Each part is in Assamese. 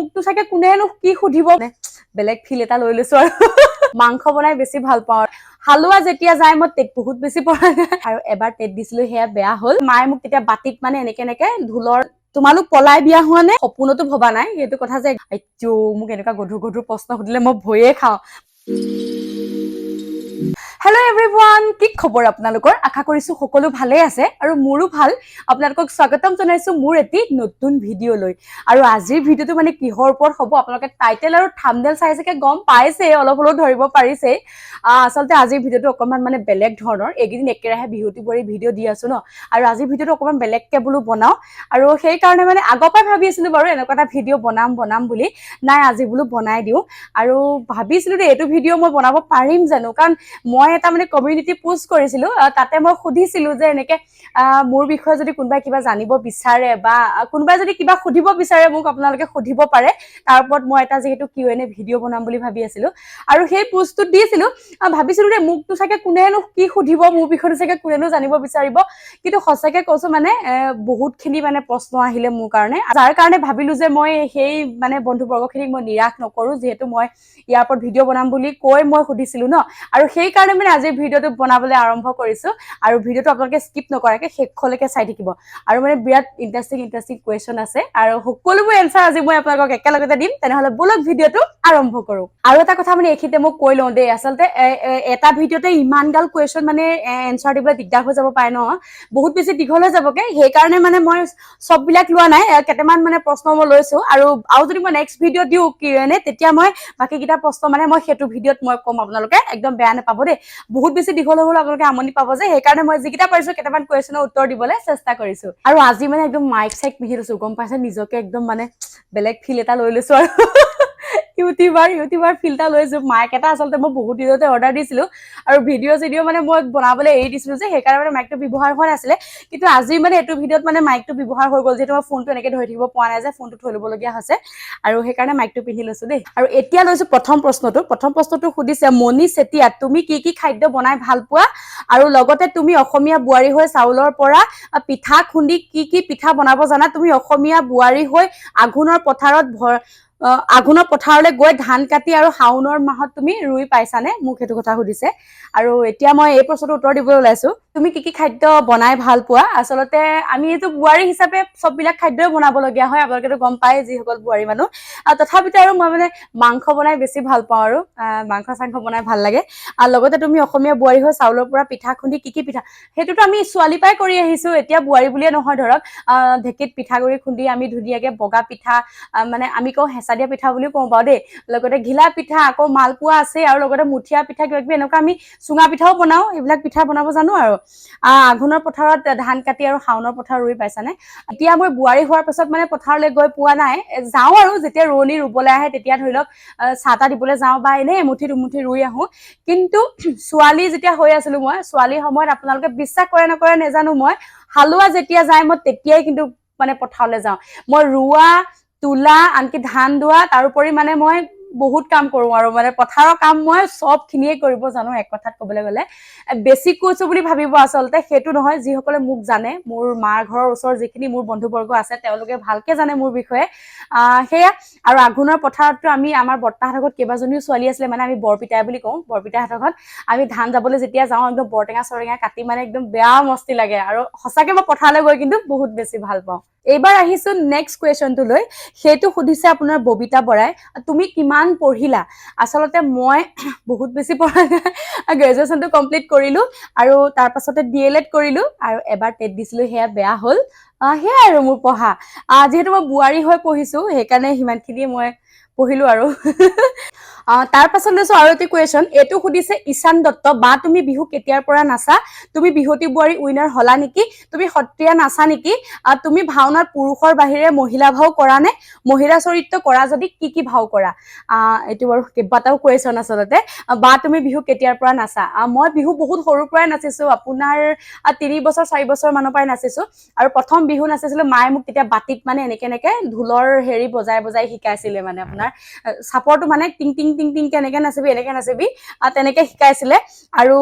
মোকটো চাগে কোনেনো কি সুধিব বেলেগ ফিল এটা লৈ লৈছো আৰু মাংস বনাই বেছি ভাল পাওঁ হালুৱা যেতিয়া যায় মই তেত বহুত বেছি পৰা যায় আৰু এবাৰ তেত দিছিলো সেয়া বেয়া হ'ল মায়ে মোক তেতিয়া বাটিত মানে এনেকে ঢোলৰ তোমালোক পলাই বিয়া হোৱা নে সপোনতো ভবা নাই সেইটো কথা যে আইজো মোক এনেকুৱা গধুৰ প্ৰশ্ন সুধিলে মই ভয়ে খাওঁ Hello everyone, কি খবৰ আপোনালোকৰ আশা কৰিছো সকলো ভালে আছে আৰু মোৰো ভাল আপোনালোকক স্বাগতম জনাইছো মোৰ এটি নতুন ভিডিও লৈ আৰু আজিৰ ভিডিওটো মানে কিহৰ ওপৰত হ'ব আপোনালোকে টাইটেল আৰু থাম্বনেল চাইছেকে গম পাইছে অলপ অলপ ধৰিব পাৰিছে আসলতে আজিৰ ভিডিওটো অকমান মানে বেলেগ ধৰণৰ এদিন একেৰাহে বিহুতি বৰি ভিডিও দি আছো ন আৰু আজিৰ ভিডিওটো অকমান বেলেগকে বুলো বনাও আৰু সেই কাৰণে মানে আগৰপৰা ভাবি আছিলো বাৰু এনেকুৱা এটা ভিডিও বনাম বুলি নাই আজি বুলো বনাই দিও আৰু ভাবিছিলো যে এইটো ভিডিও মই বনাব পাৰিম জানো কাৰণ মই এটা মানে কমিউনিটি পোষ্ট কৰিছিলো তাতে মই সুধিছিলো যে এনেকে মোৰ বিষয়ে যদি কোনোবাই কিবা জানিব বিচাৰে বা কোনোবাই যদি কিবা সুধিব বিচাৰে মোক আপোনালোকে সুধিব পাৰে তাৰ ওপৰত মই এটা যেহেতু কিউএনএ ভিডিও বনাম বুলি ভাবি আছিলো আৰু সেই পোষ্টটো দিছিলো ভাবিছিলো যে মোকটো চাগে কোনেনো কি সুধিব মোৰ বিষয়ে চাগে কোনেনো জানিব বিচাৰিব কিন্তু সঁচাকে কৈছো মানে বহুতখিনি মানে প্ৰশ্ন আহিলে মোৰ কাৰণে যাৰ কাৰণে ভাবিলো যে মই সেই মানে বন্ধুবৰ্গখিনিক মই নিৰাশ নকৰো যেহেতু মই ইয়াৰ ওপৰত ভিডিও বনাম বুলি কৈ মই সুধিছিলো ন আৰু সেই কাৰণে মানে আজি ভিডিওটো বনাবলৈ আৰম্ভ কৰিছো আৰু ভিডিওটো আপোনালোকে স্কিপ নকৰাকে শেষলৈকে চাই থাকিব আৰু মানে বিৰাট ইন্টাৰেষ্টিং কোৱেশ্চন আছে আৰু সকলোবোৰ এনসাৰ আজি মই আপোনালোকক একেলগতে দিম তেনেহলে বলক ভিডিওটো আৰম্ভ কৰো আৰু এটা কথা মানে এখিতে মই কৈ লওঁ দেই আসলতে এটা ভিডিওতে ইমান গাল কোৱেশ্চন মানে এনসাৰ দিবলৈ দিগদাৰ হৈ যাব পাৰে ন বহুত বেছি দীঘল হৈ যাবগে সেই কাৰণে মানে মই সববিলাক লোৱা নাই কেটেমান মানে প্ৰশ্ন মই লৈছো আৰু যদি মই নেক্সট ভিডিও দিও কিনে তেতিয়া মই বাকি কিটা প্ৰশ্ন মানে মই হেতু ভিডিওত মই কম আপোনালোকে একদম বেয়া নাপাব দেই বহুত বেছি দীঘল হল আপোনালোকে আমনি পাব যে সেই কাৰণে মই যিকিটা পাৰিছো কেটেমান কোৱেশ্চনৰ উত্তৰ দিবলৈ চেষ্টা কৰিছো আৰু আজি মানে একদম মাইক সাইক পিহি লৈছো গম পাইছে নিজকে একদম মানে বেলেগ ফিল এটা লৈ লৈছো আৰু ইউটিউবাৰ ফিল্টা লৈছো মাইক এটা আসলতে মই বহুত দিনতে অৰ্ডাৰ দিছিলো আৰু ভিডিও মানে মই বনাবলৈ এৰি দিছিলো যে সেই কাৰণে মাইকটো ব্যৱহাৰ হোৱা নাছিলে কিন্তু আজি মানে এটো ভিডিওত মানে মাইকটো ব্যৱহাৰ হৈ গল যেটো মই ফোনটো এনেকে ধৰি থাকিব পোৱা নাই যে ফোনটো থৈ লবলগীয়া হৈছে আৰু সেই কাৰণে মাইকটো পিন্ধি লৈছো দেই আৰু এতিয়া লৈছো প্ৰথম প্ৰশ্নটো সুধিছে মনি চেতিয়া তুমি কি খাদ্য বনাই ভাল পোৱা আৰু লগতে তুমি অসমীয়া বোৱাৰী হৈ চাউলৰ পৰা পিঠা খুন্দি কি পিঠা বনাব জানা তুমি অসমীয়া বোৱাৰী হৈ আঘোণৰ পথাৰলৈ গৈ ধান কাটি আৰু শাওনৰ মাহত তুমি ৰুই পাইছানে মোক হেতু কথা সুধিছে আৰু এতিয়া মই এই প্ৰশ্নটোৰ উত্তৰ দিবলৈ ওলাইছো তুমি কি খাদ্য বনাই ভাল পোৱা আসলতে আমি এটো বোৱাৰী হিচাপে সববিলাক খাদ্যই বনাব লগিয়া হয় আপোনালোকেতো গম পায় যি সকল বোৱাৰী মানুহ তথাপিতো আৰু মই মানে মাংস বনাই বেছি ভাল পাওঁ আৰু মাংস চাংখ বনাই ভাল লাগে আৰু লগতে তুমি অসমীয়া বোৱাৰী হৈ চাউলৰ পৰা পিঠা খুন্দি কি পিঠা হেতুটো আমি ছোৱালী পাই কৰি আহিছো এতিয়া বোৱাৰী বুলিয়ে নহয় ধৰক ঢেকিত পিঠাগুৰি খুন্দি আমি ধুনীয়াকে বগা পিঠা মানে আমি কও হেঁচা দিয়া পিঠা বুলি কওঁ বাও দেই লগতে ঘিলা পিঠা আকৌ মালপোৱা আছে আৰু লগতে মুঠিয়া পিঠা কিবা এনেকুৱা আমি চুঙা পিঠাও বনাও এইবিলাক পিঠা বনাব জানো আৰু আঘোণৰ পথাৰত ধান কাটি আৰু শাওনৰ পথাৰ ৰুই পাইছানে এতিয়া মই বোৱাৰী হোৱাৰ পাছত মানে পথাৰলৈ গৈ পোৱা নাই যাওঁ আৰু যেতিয়া ৰোৱনী ৰুবলৈ আহে তেতিয়া ধৰি লওক চাহটা দিবলৈ যাওঁ বা এনে এমুঠি দুমুঠি ৰুই আহো কিন্তু ছোৱালী যেতিয়া হৈ আছিলো মই ছোৱালীৰ সময়ত আপোনালোকে বিশ্বাস কৰে নকৰে নেজানো মই হালুৱা যেতিয়া যায় মই তেতিয়াই কিন্তু মানে পথাৰলৈ যাওঁ মই ৰুৱা তুলা আনকি ধান দোৱা তাৰোপৰি মানে মই বহুত কাম কৰো আৰু মানে পথাৰৰ কাম মই সব খিনিয়ে কৰিব জানো এক কথাত ক'বলৈ গলে বেছিক কৈছো বুলি ভাবিব আসলতে হেতু নহয় যিসকলে মোক জানে মোৰ মাৰ ঘৰৰ ওচৰৰ যিখিনি মোৰ বন্ধুবৰ্গ আছে তেওঁলোকে ভালকে জানে মোৰ বিষয়ে হেয়া আৰু আঘোণৰ পথাৰতটো আমি আমাৰ বৰ্তাহতৰ ঘৰত কেইবাজনীও ছোৱালী আছিলে মানে আমি বৰপিতাই বুলি কওঁ বৰপিতাহতৰ ঘৰত আমি ধান যাবলৈ যেতিয়া যাওঁ একদম বৰটেঙা চৰটেঙা কাটি মানে একদম বেয়া মস্তি লাগে আৰু সঁচাকে মই পথাৰলৈ গৈ কিন্তু বহুত বেছি ভাল পাওঁ এইবাৰ আহিছো নেক্সট কুৱেশ্যনটো লৈ হেতু সুধিছে আপোনাৰ ববিতা বৰাই তুমি কিমান পঢ়িলা আসলতে মই বহুত বেছি পঢ়া গ্ৰেজুৱেচনটো কমপ্লিট কৰিলো আৰু তাৰ পাছতে ডিএলএড কৰিলো আৰু এবাৰ টেট দিছিলো হেয়া বেয়া হ'ল হেয়া আৰু মোৰ পঢ়া যেহেতু মই বোৱাৰী হৈ পঢ়িছো সেইকাৰণে সিমানখিনি মই পঢ়িলো আৰু তাৰ পাছত লৈছো আৰু এটি কুৱেশ্যন এটো সুধিছে ঈশান দত্ত বা তুমি বিহু কেতিয়াৰ পৰা নাচা তুমি বিহুতি বোৱাৰী উইনাৰ হলা নেকি তুমি সত্ৰীয়া নাচা নেকি তুমি ভাওনাত পুৰুষৰ বাহিৰে মহিলা ভাও কৰা নে মহিলা চৰিত্ৰ কৰা যদি কি ভাও কৰা এটো বাৰু কেইবাটাও কুৱেশ্যন আচলতে বা তুমি বিহু কেতিয়াৰ পৰা নাচা মই বিহু বহুত সৰুৰ পৰাই নাচিছো আপোনাৰ 3 বছৰ 4 বছৰ মানৰ পৰাই নাচিছো আৰু প্ৰথম বিহু নাচিছিলো মায়ে মোক তেতিয়া বাটিত মানে এনেকে ঢোলৰ হেৰি বজাই শিকাইছিলে মানে আপোনাৰ চাপৰটো মানে টিং টিং টিং টিংকে এনেকে নাচিবি এনেকে নাচিবি তেনেকে শিকাইছিলে আৰু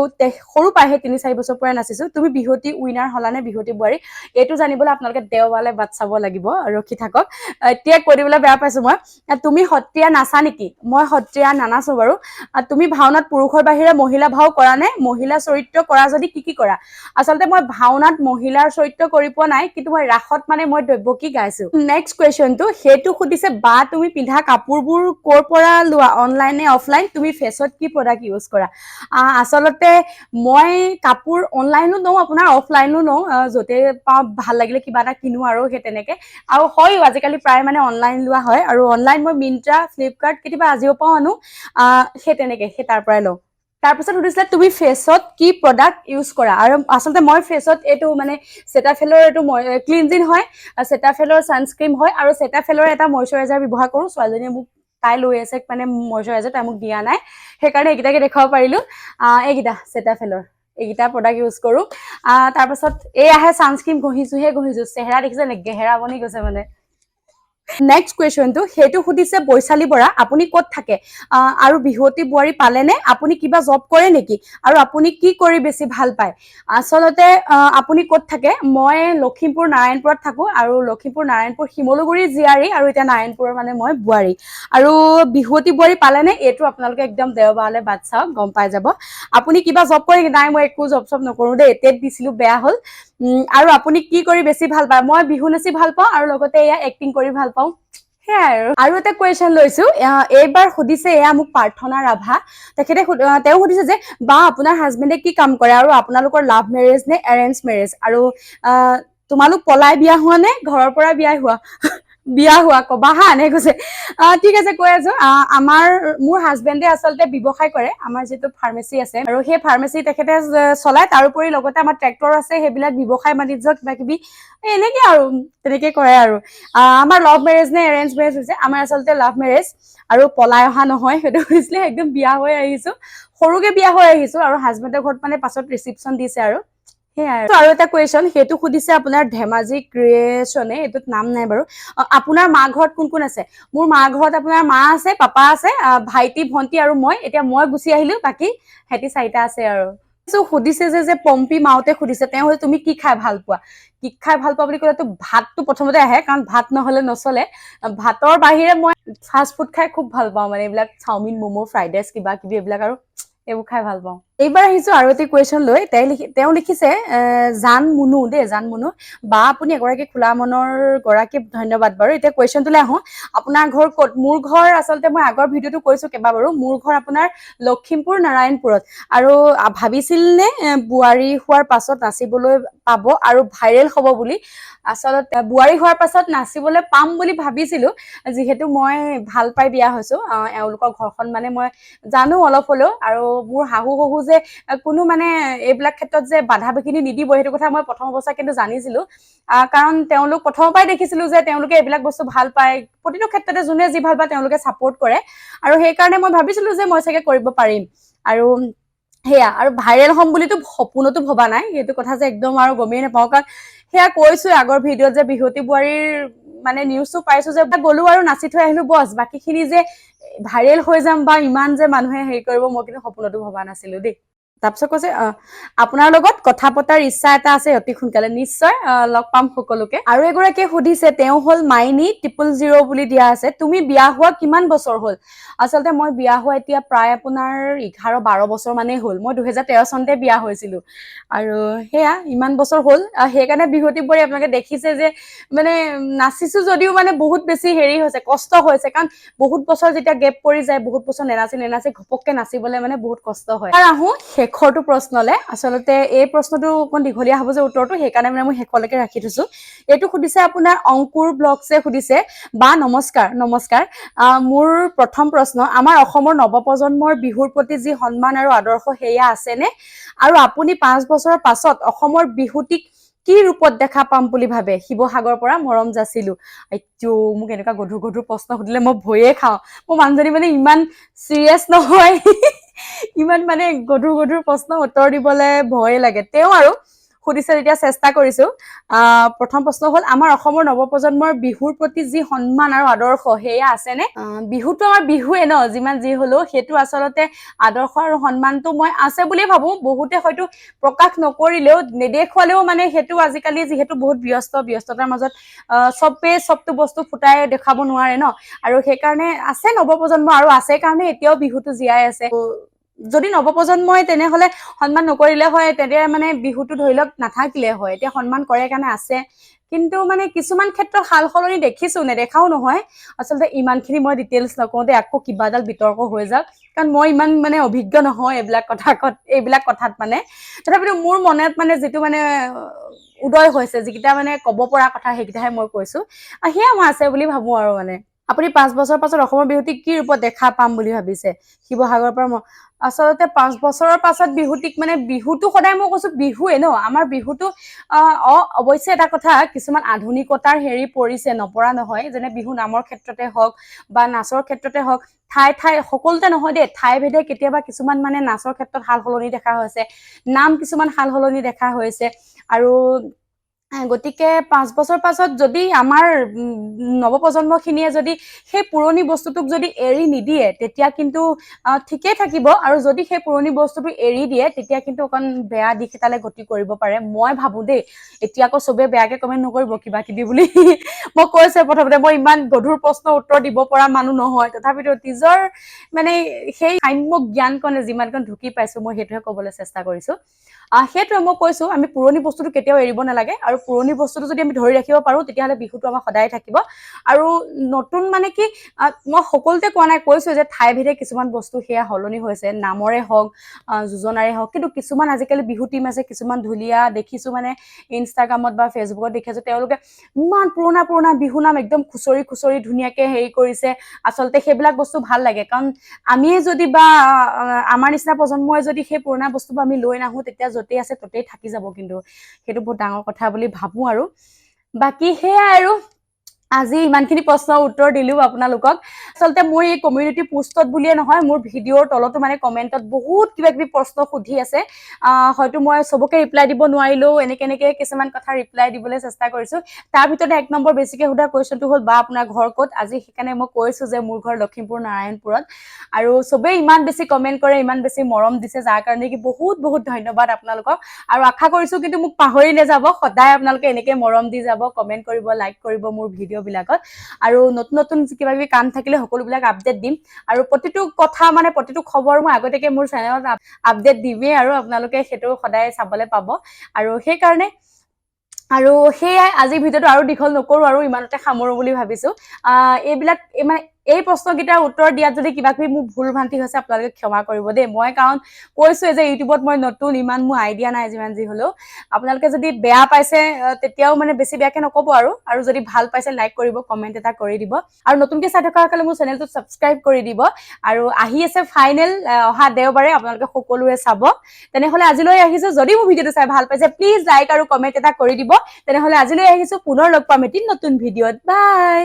সৰু পাই সেই 3-4 বছৰ পৰাই নাচিছো তুমি বিহুতি উইনাৰ হলানে বিহুতি বোৱাৰী এইটো জানিবলৈ আপোনালোকে দেওবাৰলৈ বাট চাব লাগিব ৰখি থাকক এতিয়া কৈ দিবলৈ বেয়া পাইছো মই তুমি সত্ৰীয়া নাচা নেকি মই সত্ৰীয়া নানাচো বাৰু তুমি ভাওনাত পুৰুষৰ বাহিৰে মহিলা ভাও কৰা নে মহিলা চৰিত্ৰ কৰা যদি কি কৰা আচলতে মই ভাওনাত মহিলাৰ চৰিত্ৰ কৰি পোৱা নাই কিন্তু মই ৰাখত মানে মই দৈৱকী গাইছো নেক্সট কুৱেশ্যনটো সেইটো সুধিছে বা তুমি পিন্ধা কাপোৰবোৰ ক'ৰ পৰা লোৱা অনলাইন নে অফলাইন তুমি ফেচত কি প্ৰডাক্ট ইউজ কৰা আচলতে মই কাপোৰ অনলাইনো নওঁ আপোনাৰ অফলাইনো নওঁ য'তে পাওঁ ভাল লাগিলে কিবা এটা কিনো আৰু সেই তেনেকে আৰু হয়ও আজিকালি প্ৰায় মানে অনলাইন লোৱা হয় আৰু অনলাইন মই মিন্ত্ৰা ফ্লিপকাৰ্ট কেতিয়াবা আজিও পাওঁ আনো সেই তেনেকে সেই তাৰ পৰাই লওঁ তাৰপিছত সুধিছিলে তুমি ফেচত কি প্ৰডাক্ট ইউজ কৰা আৰু আচলতে মই ফেচত এইটো মানে চেটাফেলৰ এইটো ক্লিনজিং হয় চেটাফেলৰ ছানস্ক্ৰীম হয় আৰু চেটাফেলৰ এটা মইশ্চাৰাইজাৰ ব্যৱহাৰ কৰোঁ ছোৱালীজনীয়ে মোক তাই লৈ আছে মানে মইশ্চাৰাইজাৰ তাই মোক দিয়া নাই সেইকাৰণে এইকেইটাকে দেখাব পাৰিলো এইকেইটা চেটাফেলৰ এইকেইটা প্ৰডাক্ট ইউজ কৰোঁ তাৰপাছত এই আহে ছানস্ক্ৰীম ঘঁহিছো চেহেৰা দেখিছে নে গেহেৰা বনি গৈছে মানে নেক্সট কুৱেশ্যনটো সেইটো সুধিছে বৈশালী বৰা আপুনি ক'ত থাকে আৰু বিহুৱতী বোৱাৰী পালেনে আপুনি কিবা জব কৰে নেকি আৰু আপুনি কি কৰি বেছি ভাল পায় আচলতে আপুনি ক'ত থাকে মই লখিমপুৰ নাৰায়ণপুৰত থাকো আৰু লখিমপুৰ নাৰায়ণপুৰ শিমলুগুৰি জীয়াৰী আৰু এতিয়া নাৰায়ণপুৰৰ মানে মই বোৱাৰী আৰু বিহুৱতী বোৱাৰী পালেনে এইটো আপোনালোকে একদম দেওবাৰলৈ বাট চাওক গম পাই যাব আপুনি কিবা জব কৰে নেকি নাই মই একো জব চব নকৰো দেই টেট দিছিলো বেয়া হ'ল আৰু আপুনি কি কৰি বেছি ভাল পায় মই বিহু নাচি ভাল পাওঁ আৰু লগতে এয়া এক্টিং কৰি ভাল পাওঁ সেয়াই আৰু এটা কুৱেশ্যন লৈছো এইবাৰ সুধিছে এয়া মোক প্ৰাৰ্থনা ৰাভা তেখেতে তেওঁ সুধিছে যে বা আপোনাৰ হাজবেণ্ডে কি কাম কৰে আৰু আপোনালোকৰ লাভ মেৰেজ নে এৰেঞ্জ মেৰেজ আৰু তোমালোক পলাই বিয়া হোৱা নে ঘৰৰ পৰা বিয়া হোৱা কবা হা এনে কৈছে ঠিক আছে কৈ আছো মোৰ হাজবেণ্ডে আচলতে ব্যৱসায় কৰে আমাৰ যিটো ফাৰ্মাচী আছে আৰু সেই ফাৰ্মাচী তেখেতে চলাই তাৰোপৰি লগতে আমাৰ ট্ৰেক্টৰ আছে সেইবিলাক ব্যৱসায় বাণিজ্য কিবা কিবি এনেকে আৰু তেনেকে কৰে আৰু আমাৰ লাভ মেৰেজ নে এৰেঞ্জ মেৰেজ হৈছে আমাৰ আচলতে লাভ মেৰেজ আৰু পলাই অহা নহয় সেইটো হৈছিলে একদম বিয়া হৈ আহিছো সৰুকে বিয়া হৈ আহিছো আৰু হাজবেণ্ডৰ ঘৰত মানে পাছত ৰিচিপশ্যন দিছে আৰু আৰু এটা কুৱেশ্যন সেইটো সুধিছে আপোনাৰ ধেমাজি ক্ৰিয়েশ্যনে এইটোত নাম নাই বাৰু আপোনাৰ মা ঘৰত কোন কোন আছে মোৰ মা ঘৰত আপোনাৰ মা আছে পাপা আছে ভাইটি ভন্টি আৰু মই এতিয়া মই গুচি আহিলো বাকী হেতি 4টা আছে আৰু সুধিছে যে পম্পী মাউতে সুধিছে তেওঁ তুমি কি খাই ভাল পোৱা কি খাই ভাল পোৱা বুলি ক'লেতো ভাতটো প্ৰথমতে আহে কাৰণ ভাত নহলে নচলে ভাতৰ বাহিৰে মই ফাষ্ট ফুড খাই খুব ভাল পাওঁ মানে এইবিলাক চাওমিন ম'ম' ফ্ৰাইড ৰাইচ কিবা কিবি এইবিলাক আৰু এইবোৰ খাই ভাল পাওঁ এইবাৰ আহিছো আৰু এটি কুৱেশ্যন লৈ তেওঁ লিখিছে জান মুনু দেই জান মুনু বা আপুনি এগৰাকী খোলা মনৰ গৰাকী ধন্যবাদ বাৰু এতিয়া কুৱেশ্যনটোলৈ আহো আপোনাৰ ঘৰ ক'ত মোৰ ঘৰ আচলতে মই আগৰ ভিডিঅ'টো কৈছো কেইবাবাৰো মোৰ ঘৰ আপোনাৰ লখিমপুৰ নাৰায়ণপুৰত আৰু ভাবিছিল নে বোৱাৰী হোৱাৰ পাছত নাচিবলৈ পাব আৰু ভাইৰেল হ'ব বুলি আচলতে বোৱাৰী হোৱাৰ পাছত নাচিবলৈ পাম বুলি ভাবিছিলো যিহেতু মই ভাল পাই বিয়া হৈছো এওঁলোকৰ ঘৰখন মানে মই জানো অলপ হলেও আৰু মোৰ শাহু শহু যে কোনো মানে এইবিলাক ক্ষেত্ৰত যে বাধা বিঘিনি নিদিব সেইটো কথা মই প্ৰথম অৱস্থাত কিন্তু জানিছিলো কাৰণ তেওঁলোক প্ৰথমৰ পৰাই দেখিছিলো যে তেওঁলোকে এইবিলাক বস্তু ভাল পায় প্ৰতিটো ক্ষেত্ৰতে যোনে যি ভাল পায় তেওঁলোকে ছাপোৰ্ট কৰে আৰু সেইকাৰণে মই ভাবিছিলো যে মই চাগে কৰিব পাৰিম আৰু সেয়া আৰু ভাইৰেল হ'ম বুলিতো সপোনতো ভবা নাই সেইটো কথা যে একদম আৰু গমেই নাপাওঁ কাৰণ সেয়া কৈছো আগৰ ভিডিঅ'ত যে বিহুৱতী বোৱাৰীৰ মানে নিউজটো পাইছো যে গ'লো আৰু নাচি থৈ আহিলো বছ বাকীখিনি যে ভাইৰেল হৈ যাম বা ইমান যে মানুহে হেৰি কৰিব মই কিন্তু সপোনতো ভবা নাছিলো দেই তাৰপিছত কৈছে আপোনাৰ লগত কথা পতাৰ ইচ্ছা এটা আছে অতি সোনকালে নিশ্চয় লগ পাম সকলোকে আৰু এগৰাকীয়ে সুধিছে তেওঁ হ'ল মাইনী 000 বুলি দিয়া আছে তুমি বিয়া হোৱা কিমান বছৰ হ'ল আচলতে মই বিয়া হোৱা এতিয়া প্ৰায় আপোনাৰ 11-12 বছৰ মানেই হ'ল মই 2013 চনতে বিয়া হৈছিলো আৰু সেয়া ইমান বছৰ হ'ল সেইকাৰণে বিহুৱতী বোৱাৰী আপোনালোকে দেখিছে যে মানে নাচিছো যদিও মানে বহুত বেছি হেৰি হৈছে কষ্ট হৈছে কাৰণ বহুত বছৰ যেতিয়া গেপ পৰি যায় বহুত বছৰ নেনাচি ঘপককে নাচিবলৈ মানে বহুত কষ্ট হয় আৰু আহো শেষৰটো প্ৰশ্নলে আচলতে এই প্ৰশ্নটো অকণ দীঘলীয়া হ'ব যে উত্তৰটো সেইকাৰণে মানে মই শেষলৈকে ৰাখি থৈছো এইটো সুধিছে আপোনাৰ অংকুৰ ব্লগছে সুধিছে বা নমস্কাৰ মোৰ প্ৰথম প্ৰশ্ন আমাৰ অসমৰ নৱপ্ৰজন্মৰ বিহুৰ প্ৰতি যি সন্মান আৰু আদৰ্শ সেয়া আছেনে আৰু আপুনি 5 বছৰৰ পাছত অসমৰ বিহুটিক কি ৰূপত দেখা পাম বুলি ভাবে শিৱসাগৰৰ পৰা মৰম যাচিলো এইটো মোক এনেকুৱা গধুৰ প্ৰশ্ন সুধিলে মই ভয়ে খাওঁ মোৰ মানুহজনী মানে ইমান চিৰিয়াছ নহয় ইমান মানে গধুৰ প্ৰশ্ন উত্তৰ দিবলৈ ভয় লাগে তেওঁ আৰু সুধিছে তেতিয়া চেষ্টা কৰিছো প্ৰথম প্ৰশ্ন হ'ল আমাৰ অসমৰ নৱপ্ৰজন্মৰ বিহুৰ প্ৰতি যি সন্মান আৰু আদৰ্শ সেয়া আছেনে বিহুটো আমাৰ বিহুৱে ন যিমান যি হলেও সেইটো আচলতে আদৰ্শ আৰু সন্মানটো মই আছে বুলি ভাবো বহুতে হয়তো প্ৰকাশ নকৰিলেও নেদেখুৱালেও মানে সেইটো আজিকালি যিহেতু বহুত ব্যস্ততাৰ মাজত চবটো বস্তু ফুটাই দেখাব নোৱাৰে ন আৰু সেইকাৰণে আছে নৱপ্ৰজন্ম আৰু আছে কাৰণে এতিয়াও বিহুটো জীয়াই আছে যদি নৱপ্ৰজন্মই তেনেহলে সন্মান নকৰিলে হয় তেতিয়া মানে বিহুটো ধৰি লওক নাথাকিলে হয় এতিয়া সন্মান কৰে কাৰণে আছে কিন্তু মানে কিছুমান ক্ষেত্ৰত সাল সলনি দেখিছো নেদেখাও নহয় আচলতে ইমানখিনি মই ডিটেইলছ নকওঁতে আকৌ কিবা এডাল বিতৰ্ক হৈ যাওক কাৰণ মই ইমান মানে অভিজ্ঞ নহয় এইবিলাক কথাত মানে তথাপিতো মোৰ মনত মানে যিটো মানে উদয় হৈছে যিকেইটা মানে ক'ব পৰা কথা সেইকেইটাহে মই কৈছো সেয়া মই আছে বুলি ভাবো আৰু মানে আপুনি 5 বছৰ পাছত অসমৰ বিহুটিক কি ৰূপত দেখা পাম বুলি ভাবিছে শিৱসাগৰৰ পৰা মই আচলতে 5 বছৰৰ পাছত বিহুটিক মানে বিহুটো সদায় মই কৈছো বিহুৱে ন আমাৰ বিহুটো অৱশ্যে এটা কথা কিছুমান আধুনিকতাৰ হেৰি পৰিছে নপৰা নহয় যেনে বিহু নামৰ ক্ষেত্ৰতে হওক বা নাচৰ ক্ষেত্ৰতে হওক ঠাই সকলোতে নহয় দেই ঠাই ভেদে কেতিয়াবা কিছুমান মানে নাচৰ ক্ষেত্ৰত সাল সলনি দেখা হৈছে নাম কিছুমান সাল সলনি দেখা হৈছে আৰু গতিকে 5 বছৰ পাছত যদি আমাৰ নৱপ্ৰজন্মখিনিয়ে যদি সেই পুৰণি বস্তুটোক যদি এৰি নিদিয়ে তেতিয়া কিন্তু ঠিকেই থাকিব আৰু যদি সেই পুৰণি বস্তুটো এৰি দিয়ে তেতিয়া কিন্তু অকণ বেয়া দিশ এটালৈ গতি কৰিব পাৰে মই ভাবো দেই এতিয়া আকৌ চবে বেয়াকে কমেণ্ট নকৰিব কিবা কিবি বুলি মই কৈছো প্ৰথমতে মই ইমান গধুৰ প্ৰশ্নৰ উত্তৰ দিব পৰা মানুহ নহয় তথাপিতো নিজৰ মানে সেই সাম্য জ্ঞানকণে যিমানকণ ঢুকি পাইছো মই সেইটোহে ক'বলৈ চেষ্টা কৰিছো সেইটোৱে মই কৈছো আমি পুৰণি বস্তুটো কেতিয়াও এৰিব নালাগে আৰু পুৰণি বস্তুটো যদি আমি ধৰি ৰাখিব পাৰো তেতিয়াহ'লে বিহুটো আমাৰ সদায় থাকিব আৰু নতুন মানে কি মই সকলোতে কোৱা নাই কৈছো যে ঠাই ভেদে কিছুমান বস্তু সেয়া সলনি হৈছে নামৰে হওক যোজনাৰে হওক কিন্তু কিছুমান আজিকালি বিহু টিম আছে কিছুমান ঢুলীয়া দেখিছো মানে ইনষ্টাগ্ৰামত বা ফেচবুকত দেখিছো তেওঁলোকে ইমান পুৰণা বিহু নাম একদম খুচৰি ধুনীয়াকে হেৰি কৰিছে আচলতে সেইবিলাক বস্তু ভাল লাগে কাৰণ আমিয়ে যদি বা আমাৰ নিচিনা প্ৰজন্মই যদি সেই পুৰণা বস্তুবোৰ আমি লৈ নাহো তেতিয়া য'তেই আছে ততেই থাকি যাব কিন্তু সেইটো বহুত ডাঙৰ কথা বুলি ভাবো আৰু বাকী সেয়াই আৰু আজি ইমানখিনি প্ৰশ্নৰ উত্তৰ দিলো আপোনালোকক আচলতে মোৰ এই কমিউনিটি পোষ্টত বুলিয়ে নহয় মোৰ ভিডিঅ'ৰ তলতো মানে কমেণ্টত বহুত কিবা কিবি প্ৰশ্ন সুধি আছে হয়তো মই চবকে ৰিপ্লাই দিব নোৱাৰিলেও এনেকে কিছুমান কথা ৰিপ্লাই দিবলৈ চেষ্টা কৰিছো তাৰ ভিতৰতে 1 নম্বৰ বেছিকে সোধা কুৱেশ্যনটো হ'ল বা আপোনাৰ ঘৰ ক'ত আজি সেইকাৰণে মই কৈছো যে মোৰ ঘৰ লখিমপুৰ নাৰায়ণপুৰত আৰু চবেই ইমান বেছি কমেণ্ট কৰে ইমান বেছি মৰম দিছে যাৰ কাৰণে কি বহুত ধন্যবাদ আপোনালোকক আৰু আশা কৰিছো কিন্তু মোক পাহৰি নাযাব সদায় আপোনালোকে এনেকে মৰম দি যাব কমেণ্ট কৰিব লাইক কৰিব মোৰ ভিডিঅ' বিলাকত আৰু নতুন কিবা কিবি কাম থাকিলে সকলোবিলাক আপডেট দিম আৰু প্ৰতিটো কথা মানে প্ৰতিটো খবৰ মই আগতীয়াকে মোৰ চেনেলত আপডেট দিমেই আৰু আপোনালোকে সেইটো সদায় চাবলৈ পাব আৰু সেইকাৰণে আৰু সেয়াই আজিৰ ভিডিঅ'টো আৰু দীঘল নকৰো আৰু ইমানতে সামৰো বুলি ভাবিছো এইবিলাক মানে এই প্ৰশ্নকেইটাৰ উত্তৰ দিয়াত যদি কিবা কিবি মোৰ ভুল ভ্ৰান্তি হৈছে আপোনালোকে ক্ষমা কৰিব দেই মই কাৰণ কৈছোৱে যে ইউটিউবত মই নতুন ইমান মোৰ আইডিয়া নাই যিমান যি হলেও আপোনালোকে যদি বেয়া পাইছে তেতিয়াও মানে বেছি বেয়াকে নকব আৰু যদি ভাল পাইছে লাইক কৰিব কমেণ্ট এটা কৰি দিব আৰু নতুনকে চাই থকা সকলে মোৰ চেনেলটো ছাবস্ক্ৰাইব কৰি দিব আৰু আহি আছে ফাইনেল অহা দেওবাৰে আপোনালোকে সকলোৱে চাব তেনেহলে আজিলৈ আহিছো যদি মোৰ ভিডিঅ'টো চাই ভাল পাইছে প্লিজ লাইক আৰু কমেণ্ট এটা কৰি দিব তেনেহলে আজিলৈ আহিছো পুনৰ লগ পাম এটি নতুন ভিডিঅ'ত বাই